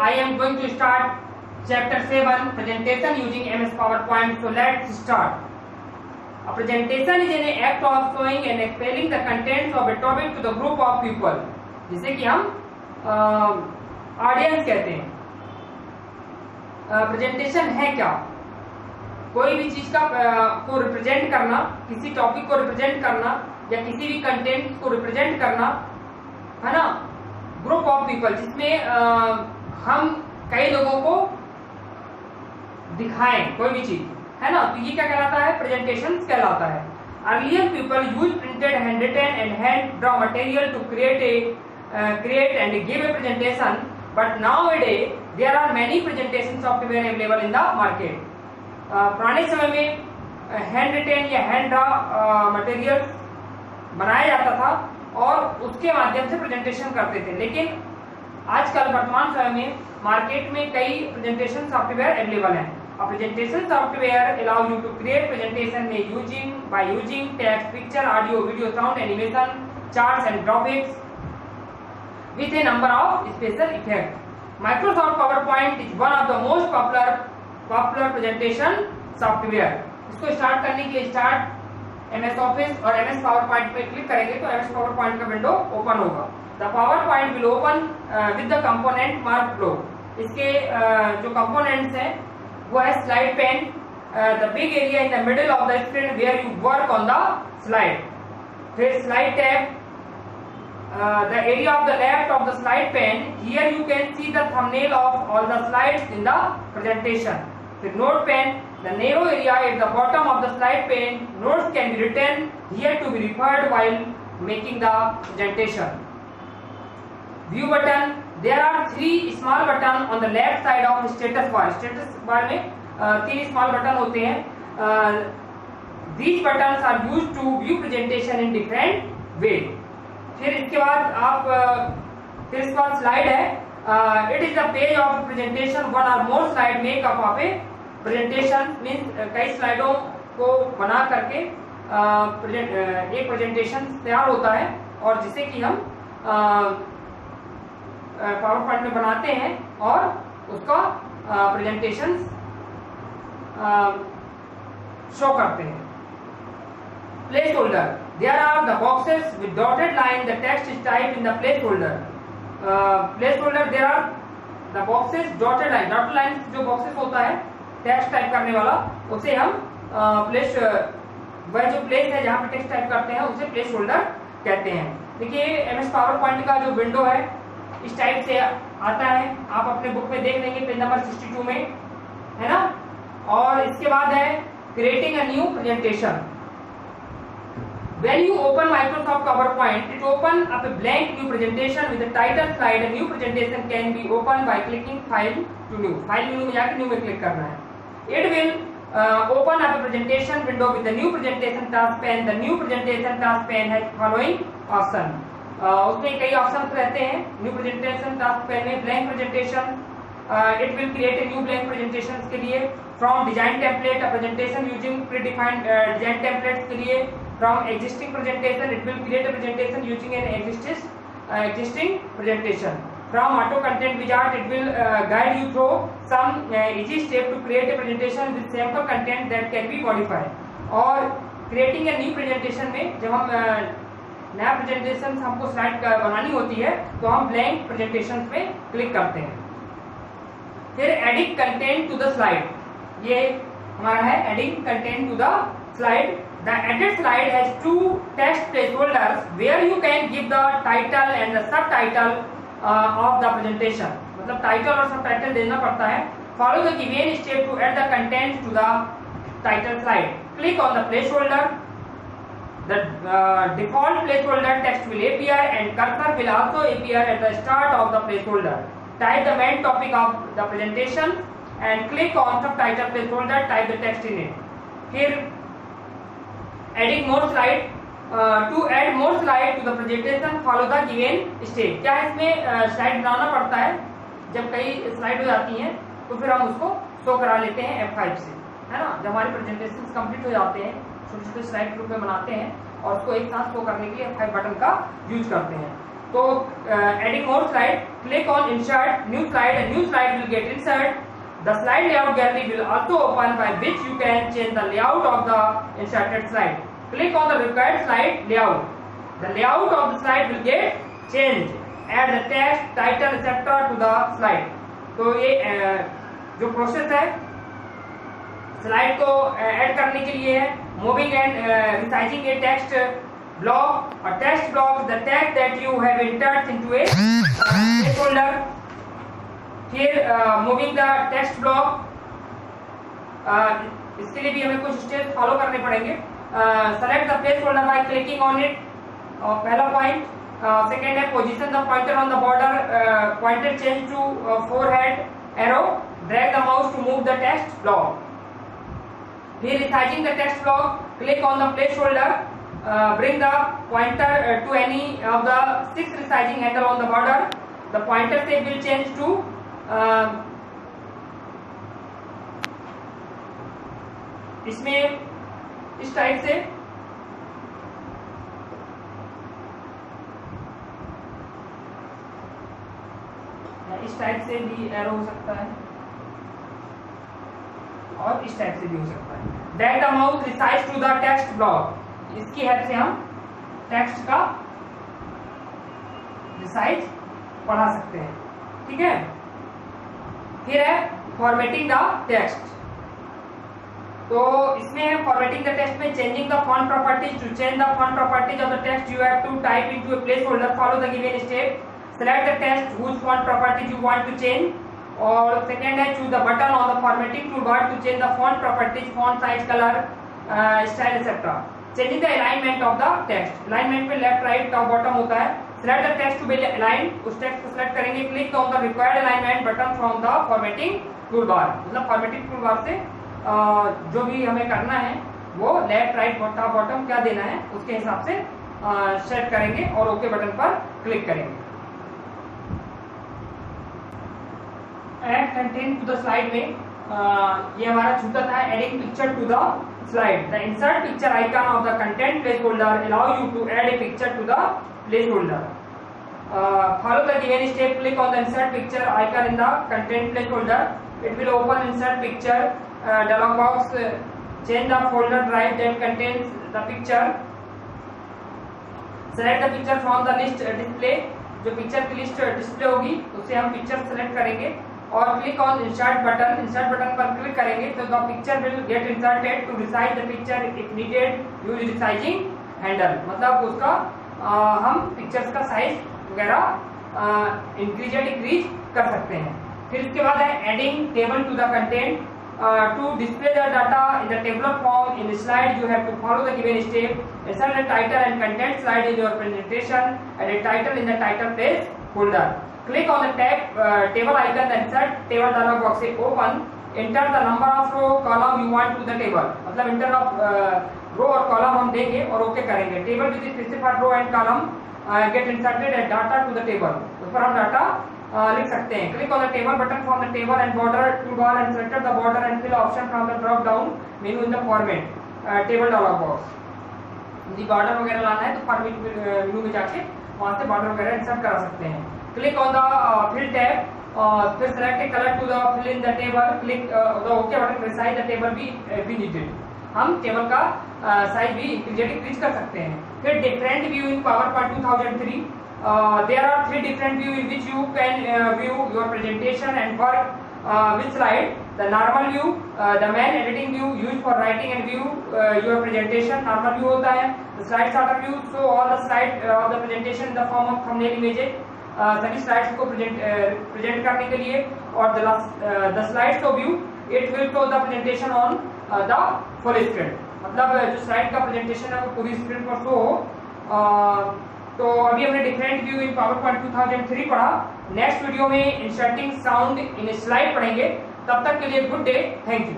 I am going to start chapter 7 presentation using MS PowerPoint. So let's start. A presentation is an act of showing and explaining the contents of a topic to the group of people, जिसे कि हम audience कहते हैं. Presentation है क्या? कोई भी चीज का को रिप्रेजेंट करना, किसी टॉपिक को रिप्रेजेंट करना या किसी भी कंटेंट को रिप्रेजेंट करना, है ना. ग्रुप ऑफ पीपल जिसमें हम कई लोगों को दिखाएं कोई भी चीज, है ना. तो ये क्या कहलाता है? प्रेजेंटेशन कहलाता है. Earlier people use printed, hand written and hand draw material to create and give a presentation, but nowadays there are many presentation software available in the market. पुराने समय में हैंड रिटन या हैंड ड्रॉ मटेरियल बनाया जाता था और उसके माध्यम से प्रेजेंटेशन करते थे. लेकिन आजकल वर्तमान समय में मार्केट में कई प्रेजेंटेशन सॉफ्टवेयर अवेलेबल हैं. A presentation software allow you to create presentation by using text, picture, audio, video, sound, animation, charts and graphics with a number of special effects. Microsoft PowerPoint is one of the most popular presentation software. इसको start करने के लिए start MS Office और MS PowerPoint पे click करेंगे तो MS PowerPoint का window open होगा. The PowerPoint will open with the component marked below. इसके जो components हैं वो है slide pane, the big area in the middle of the screen where you work on the slide. फिर slide tab, the area of the left of the slide pane. Here you can see the thumbnail of all the slides in the presentation. The note pane, the narrow area at the bottom of the slide pane. Notes can be written here to be referred while making the presentation. View button. There are 3 small buttons on the left side of status bar. Status bar में 3 small button होते हैं. These buttons are used to view presentation in different way. फिर इसके बाद slide है. It is the page of presentation. One or more slide make up of a presentation. Means कई स्लाइडों को बना करके एक प्रेजेंटेशन तैयार होता है और जिसे कि हम पावर पॉइंट में बनाते हैं और उसका प्रेजेंटेशन शो करते हैं. Place holder. There are the boxes with dotted line. The text is typed in the placeholder. Placeholder. There are the boxes dotted line. Dotted line जो boxes होता है टेक्स्ट टाइप करने वाला, उसे हम प्लेस वह जो प्लेस है जहाँ पे टेक्स्ट टाइप करते हैं उसे प्लेस होल्डर कहते हैं. देखिए MS PowerPoint का जो विंडो है इस टाइप से आता है. आप अपने बुक में देख लेंगे पेज नंबर 62 में, है ना. और इसके बाद है creating a new presentation. When you open Microsoft PowerPoint, it opens up a blank new presentation with the title slide. A new presentation can be opened by clicking File to New. File menu में जाकर New में click करना है. It will open up a presentation window with the new presentation task pane. The new presentation task pane has following option. उसमें कई options रहते हैं. New presentation task pane में blank presentation. It will create a new blank presentation के लिए. From design template, a presentation using predefined design templates के लिए. From existing presentation, it will create a presentation using an existing presentation. From auto content wizard, it will guide you through some easy step to create a presentation with sample content that can be modified. और creating a new presentation में जब हम नया presentation हमको slide बनानी होती है तो हम ब्लैंक प्रेजेंटेशन पे क्लिक करते हैं. फिर edit content to the slide. ये हमारा है edit content to the slide. The edit slide has 2 text placeholders where you can give the title and the subtitle of the presentation. मतलब title और subtitle देना पड़ता है. Follow the given step to add the contents to the title slide. Click on the placeholder. The default placeholder text will appear and cursor will also appear at the start of the placeholder. Type the main topic of the presentation and click on subtitle placeholder. Type the text in it. फिर adding more slide. To add more slide to the presentation, follow the given step. क्या है इसमें slide बनाना पड़ता है. जब कई slide हो जाती हैं तो फिर हम उसको शो करा लेते हैं F5 से, है ना. जब हमारे प्रेजेंटेशन कंप्लीट हो जाते हैं छोटे छोटे स्लाइड ग्रुप में बनाते हैं और उसको एक साथ शो करने के लिए F5 बटन का यूज करते हैं. तो adding more slide, click on insert new slide, and new slide will get insert. The slide layout gallery will also open, by which you can change the layout of the inserted slide. Click on the required slide layout. The layout of the slide will get changed. Add the text, title, etc. to the slide. तो ये जो process है slide को add करने के लिए है. Moving and resizing A text block, a text block, the text that you have entered into a placeholder. Here moving the text block, इसके लिए भी हमें कुछ स्टेप फॉलो करने पड़ेंगे. Select the placeholder by clicking on it. पहला point. Second है position the pointer on the border. Pointer change to forehead arrow. Drag the mouse to move the text block. Here resizing the text block, click on the placeholder. Bring the pointer to any of the 6 resizing handle on the border. The pointer shape will change to इसमें इस type से इस type से भी arrow हो सकता है और इस टाइप से भी हो सकता है. Drag the mouse resize to the text block. इसकी हेल्प से हम टेक्स्ट का साइज बढ़ा सकते हैं. ठीक है. फिर है फॉर्मेटिंग द टेक्स्ट. तो इसमें फॉर्मेटिंग द टेक्स्ट में changing the font properties. To change the font properties of the text you have to type into a place holder. Follow the given step. Select the text which font properties you want to change. और second है choose the button on the formatting toolbar to change the font properties, font size, colour, style etcetera. Changing the alignment of the text. Alignment में left right top bottom होता है. Select the text to be aligned. उस text को select करेंगे. Click on the required alignment button from the formatting toolbar. मतलब formatting toolbar से जो भी हमें करना है वो लेफ्ट राइट टॉप बॉटम क्या देना है उसके हिसाब से सेट करेंगे और ओके बटन पर क्लिक करेंगे. Add content to the slide में ये हमारा छूटा था. Adding picture to the slide. The insert picture icon of the content placeholder allow you to add a picture to the placeholder. Follow the given step. Click on the insert picture icon in the content placeholder. It will open insert picture dialog box. Change the folder drive that contains the picture. Select the picture from the list display. जो picture की list display होगी उससे हम picture select करेंगे और click on insert button. Insert button पर click करेंगे तो the picture will get inserted. To resize the picture if needed use resizing handle. मतलब उसका हम पिक्चर्स का साइज वगैरह इंक्रीज या डिक्रीज कर सकते हैं. फिर इसके बाद है adding table to the content. To display the data in the tabular form in slide you have to follow the given step. insert the title and content slide in your presentation. Add a title in the title place folder. Click on the table icon. The insert table dialog box से open. Enter the number of row column you want to the table. मतलब enter of row और column हम देंगे और okay करेंगे. Table with specified row and column get inserted at data to the table. उस पर हम डाटा लिख सकते हैं. Click on the table button from the table and border toolbar and select the border and fill option from the drop down menu in the format table dialog box. यदि border वगैरह लाना है तो format मेनू में जाके वहां से border वगैरह इंसर्ट करा सकते हैं. Click on the fill tab. फिर select a colour to the fill in the table. Click the okay button. Resize the table be needed. हम टेबल का साइज भी इंक्रीज कर सकते हैं. फिर different view in PowerPoint 2003. There are 3 different views in which you can view your presentation and work with slide. The normal view, the main editing view used for writing and view your presentation. Normal view होता है. The slide sorter view show all the slide of the presentation in the form of thumbnail images. सभी slides को present करने के लिए. और the slide show view, it will show the presentation on the full screen. मतलब जो slide का presentation है वो पूरी स्क्रीन पर शो हो. तो अभी हमने डिफरेंट व्यू इन PowerPoint 2003 पढ़ा. नेक्स्ट वीडियो में इंसर्टिंग साउंड इन स्लाइड पढ़ेंगे. तब तक के लिए गुड डे. Thank you.